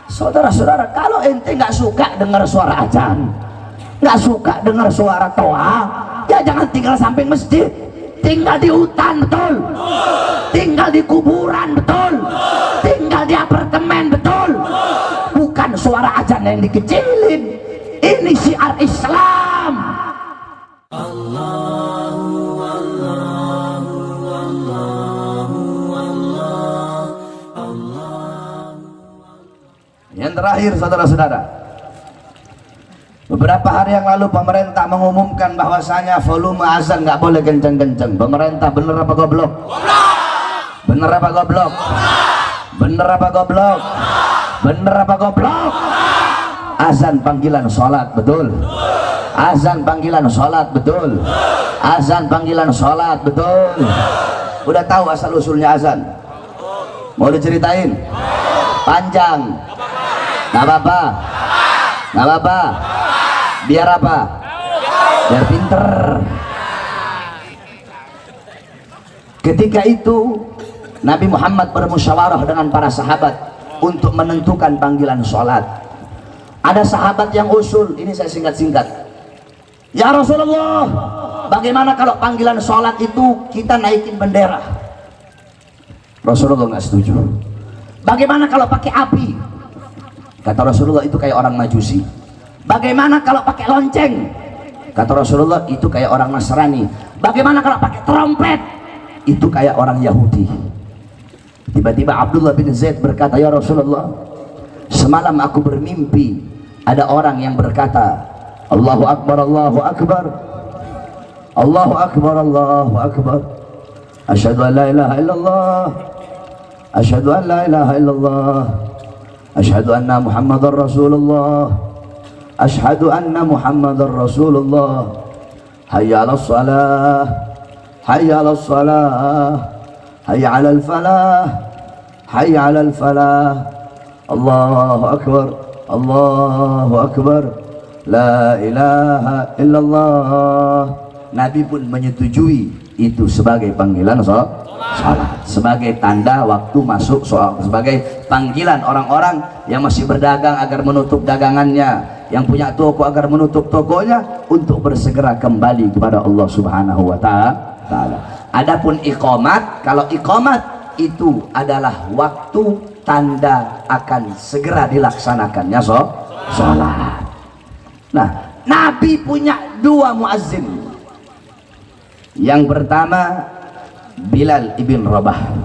Saudara-saudara, kalau ente nggak suka dengar suara azan, nggak suka dengar suara toa, ya jangan tinggal samping masjid, tinggal di hutan, betul, tinggal di kuburan, betul, tinggal di apartemen, betul. Bukan suara azan yang dikecilin, ini syiar Islam. Yang terakhir, saudara-saudara, beberapa hari yang lalu pemerintah mengumumkan bahwasanya volume azan nggak boleh kenceng-kenceng. Pemerintah bener apa goblok? Bener apa goblok? Bener apa goblok? Bener apa goblok? Azan panggilan sholat, betul. Azan panggilan sholat, betul. Azan panggilan sholat, betul. Udah tahu asal usulnya azan? Mau diceritain? Panjang. Nggak apa-apa, nggak apa-apa. Biar apa? Biar pinter. Ketika itu Nabi Muhammad bermusyawarah dengan para sahabat untuk menentukan panggilan sholat. Ada sahabat yang usul, ini saya singkat-singkat. Ya Rasulullah, bagaimana kalau panggilan sholat itu kita naikin bendera? Rasulullah nggak setuju. Bagaimana kalau pakai api? Kata Rasulullah, itu kayak orang Majusi. Bagaimana kalau pakai lonceng? Kata Rasulullah, itu kayak orang Nasrani. Bagaimana kalau pakai trompet? Itu kayak orang Yahudi. Tiba-tiba Abdullah bin Zaid berkata, ya Rasulullah, semalam aku bermimpi ada orang yang berkata, Allahu Akbar, Allahu Akbar, Allahu Akbar, Allahu Akbar, asyhadu an la ilaha illallah, asyhadu an la ilaha illallah, asyhadu anna Muhammadar Rasulullah, asyhadu anna Muhammadar Rasulullah, hayya 'alas shalah, hayya 'alas shalah, hayya 'alal falah, hayya 'alal falah, Allahu akbar, Allahu akbar, la ilaha illallah. Nabi pun menyetujui itu sebagai panggilan salat, sebagai tanda waktu masuk sholat, sebagai panggilan orang-orang yang masih berdagang agar menutup dagangannya, yang punya toko agar menutup tokonya, untuk bersegera kembali kepada Allah Subhanahu wa ta'ala. Adapun iqamat, kalau iqamat itu adalah waktu tanda akan segera dilaksanakannya sholat. Nah, Nabi punya dua muazzin. Yang pertama Bilal ibn Rabah,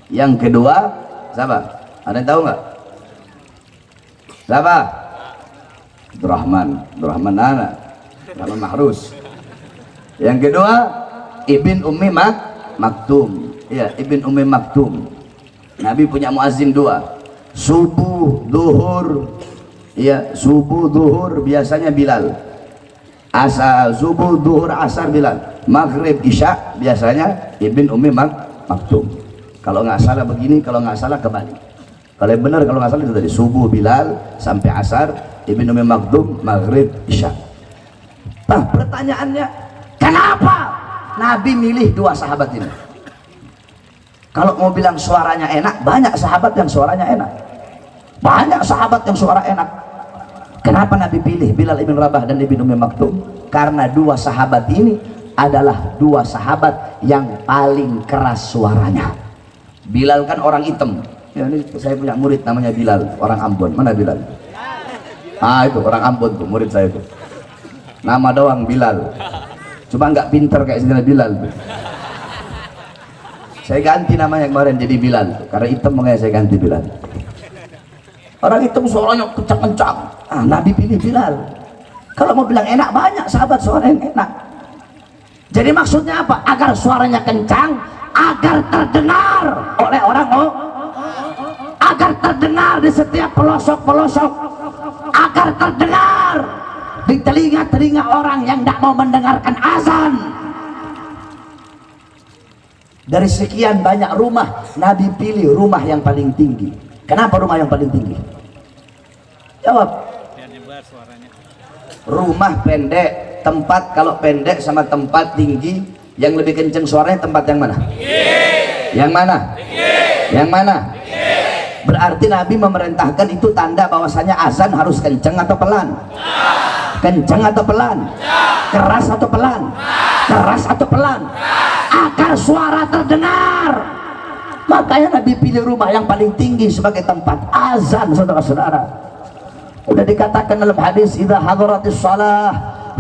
yang kedua siapa? Ada yang tahu nggak? Siapa? Abdurrahman anak Rahman Mahrus. Yang kedua Ibn Ummi Maktum. Ya, Ibn Ummi Maktum. Nabi punya muazzin dua, subuh, duhur. Ya, subuh, duhur biasanya Bilal. Asar, subuh, duhur, asar Bilal. Maghrib, isya biasanya Ibn Ummi Maktum. Kalau nggak salah begini, kalau nggak salah kembali. Kalau yang benar, kalau nggak salah itu tadi subuh Bilal sampai asar Ibn Ummi Maktum, maghrib, isya. Nah, pertanyaannya, kenapa Nabi milih dua sahabat ini? Kalau mau bilang suaranya enak, banyak sahabat yang suaranya enak. Banyak sahabat yang suara enak. Kenapa Nabi pilih Bilal ibn Rabah dan Ibn Ummi Maktum? Karena dua sahabat ini adalah dua sahabat yang paling keras suaranya. Bilal kan orang hitam. Ya, ini saya punya murid namanya Bilal, orang Ambon. Mana Bilal? Ah, itu orang Ambon tuh, murid saya itu. Nama doang Bilal. Cuma nggak pinter kayak segala Bilal tuh. Saya ganti namanya kemarin jadi Bilal tuh. Karena hitam makanya saya ganti Bilal. Orang hitam suaranya kencang-kencang. Ah, Nabi pilih Bilal. Kalau mau bilang enak, banyak sahabat suara yang enak. Jadi maksudnya apa? Agar suaranya kencang, agar terdengar oleh orang, agar terdengar di setiap pelosok-pelosok, agar terdengar di telinga-telinga orang yang tidak mau mendengarkan azan. Dari sekian banyak rumah, Nabi pilih rumah yang paling tinggi. Kenapa rumah yang paling tinggi? Jawab. Rumah pendek, tempat kalau pendek sama tempat tinggi, yang lebih kenceng suaranya tempat yang mana? Yang mana? Yang mana? Berarti Nabi memerintahkan itu tanda bahwasanya azan harus kenceng atau pelan? Kenceng atau pelan? Keras atau pelan? Keras atau pelan? Agar suara terdengar. Makanya Nabi pilih rumah yang paling tinggi sebagai tempat azan, saudara-saudara. Udah dikatakan dalam hadis, idza hadaratis shalah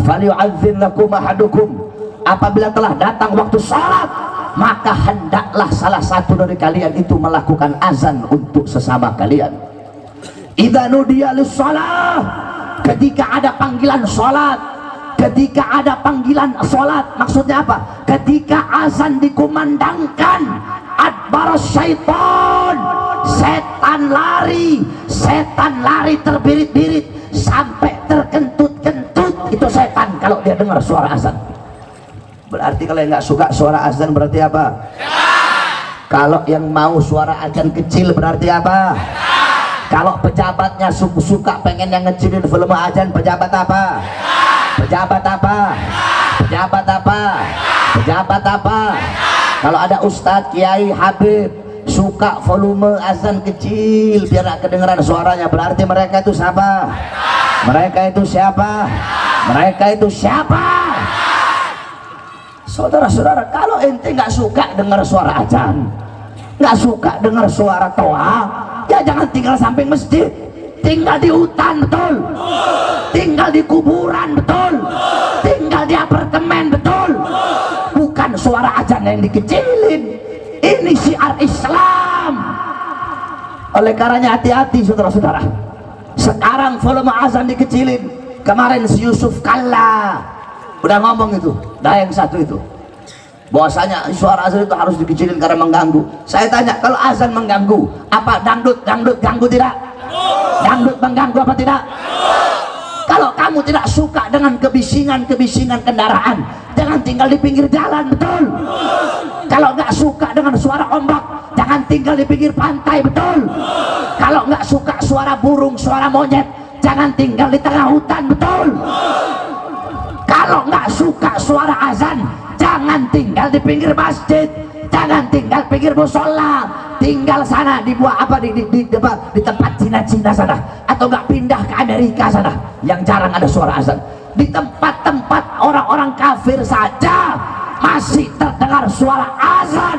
falyu'adzin lakum ahadukum. Apabila telah datang waktu salat, maka hendaklah salah satu dari kalian itu melakukan azan untuk sesama kalian. Idza nudiya lis-shalah, ketika ada panggilan salat, ketika ada panggilan salat, maksudnya apa? Ketika azan dikumandangkan, adbar syaitan, setan lari terbirit-birit sampai terkentut-kentut. Itu setan kalau dia dengar suara azan. Berarti kalau yang nggak suka suara azan berarti apa? Kalau yang mau suara azan kecil berarti apa? Kalau pejabatnya suka pengen yang ngecilin volume azan, pejabat apa? Pejabat apa? Pejabat apa? Pejabat apa? Kalau ada ustadz, kiai, habib suka volume azan kecil biar gak kedengeran suaranya, berarti mereka itu siapa? Mereka itu siapa? Mereka itu siapa? Saudara-saudara, kalau ente nggak suka dengar suara azan, nggak suka dengar suara toa, ya jangan tinggal samping masjid, tinggal di hutan, betul? Tinggal di kuburan, betul? Tinggal di apartemen, betul? Bukan suara azan yang dikecilin. Ini syiar Islam. Oleh karenanya hati-hati, saudara-saudara. Sekarang volume azan dikecilin. Kemarin si Yusuf Kalla udah ngomong itu, yang satu itu, bahwasanya suara azan itu harus dikecilin karena mengganggu. Saya tanya, kalau azan mengganggu, apa dangdut ganggu tidak? Dangdut mengganggu apa tidak? Kalau kamu tidak suka dengan kebisingan kendaraan, jangan tinggal di pinggir jalan, betul? Kalau nggak suka dengan suara ombak, jangan tinggal di pinggir pantai, betul? Kalau nggak suka suara burung, suara monyet, jangan tinggal di tengah hutan, betul? Kalau nggak suka suara azan, jangan tinggal di pinggir masjid, jangan tinggal pinggir musola, tinggal sana di buah apa di tempat Cina sana, atau nggak pindah ke Amerika sana yang jarang ada suara azan. Di tempat-tempat orang-orang kafir saja masih terdengar suara azan.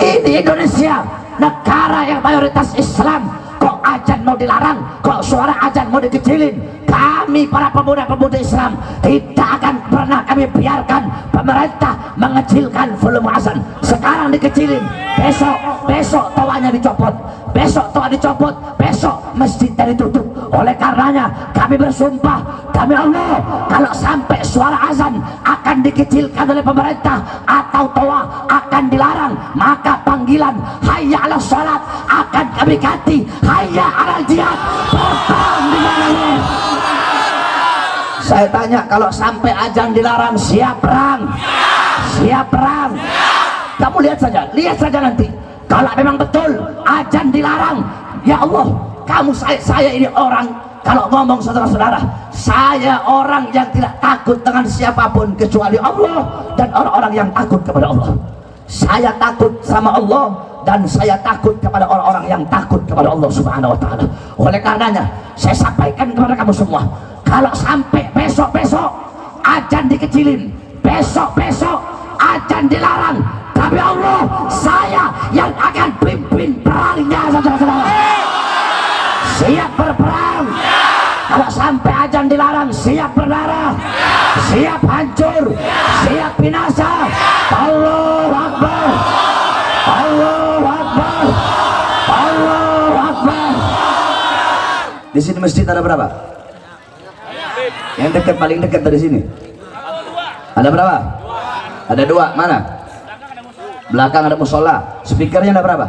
Ini Indonesia, negara yang mayoritas Islam, kok azan mau dilarang, kok suara azan mau dikecilin? Kami para pemuda-pemuda Islam tidak akan pernah kami biarkan pemerintah mengecilkan volume azan. Sekarang dikecilin, besok toanya dicopot, besok toa dicopot, besok masjidnya ditutup. Oleh karenanya kami bersumpah, kami Allah, kalau sampai suara azan akan dikecilkan oleh pemerintah atau toa akan dilarang, maka panggilan hayya 'alas shalat akan kami ganti hayya 'alal jihad. Perang di mana? Saya tanya, kalau sampai azan dilarang, siap perang? Siap perang? Kamu lihat saja nanti. Kalau memang betul azan dilarang, ya Allah, saya ini orang, kalau ngomong saudara-saudara, saya orang yang tidak takut dengan siapapun kecuali Allah dan orang-orang yang takut kepada Allah. Saya takut sama Allah dan saya takut kepada orang-orang yang takut kepada Allah Subhanahu wa taala. Oleh karenanya saya sampaikan kepada kamu semua, kalau sampai besok-besok azan dikecilin, besok-besok azan dilarang, tapi Allah, saya yang akan pimpin perangnya, saudara-saudara. Siap berperang. Kalau sampai azan dilarang, siap berdarah, siap hancur, siap binasa. Allahu Akbar, Allahu Akbar, Allahu Akbar. Di sini masjid ada berapa? Yang dekat, paling dekat dari sini ada berapa? Ada dua. Mana? Belakang ada musola. Speakernya ada berapa?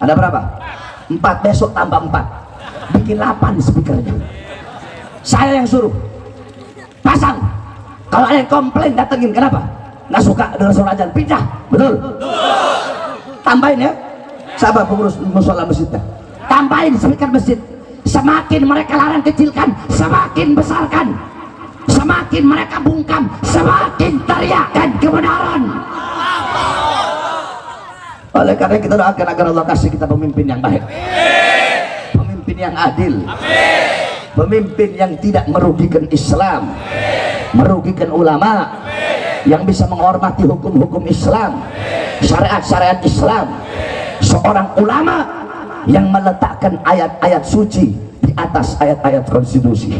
Ada berapa? 4. Besok tambah 4, bikin 8 speakernya. Saya yang suruh pasang. Kalau ada yang komplain, datengin. Kenapa? Nggak suka dengan suara azan, pindah. Betul? Tambahin ya, sabar pengurus musola masjidnya, tambahin speaker masjid. Semakin mereka larang kecilkan, semakin besarkan. Semakin mereka bungkam, semakin teriakkan kebenaran. Oleh karena kita doakan agar Allah kasih kita pemimpin yang baik, pemimpin yang adil, pemimpin yang tidak merugikan Islam, merugikan ulama, yang bisa menghormati hukum-hukum Islam, syariat-syariat Islam, seorang ulama yang meletakkan ayat-ayat suci di atas ayat-ayat konstitusi.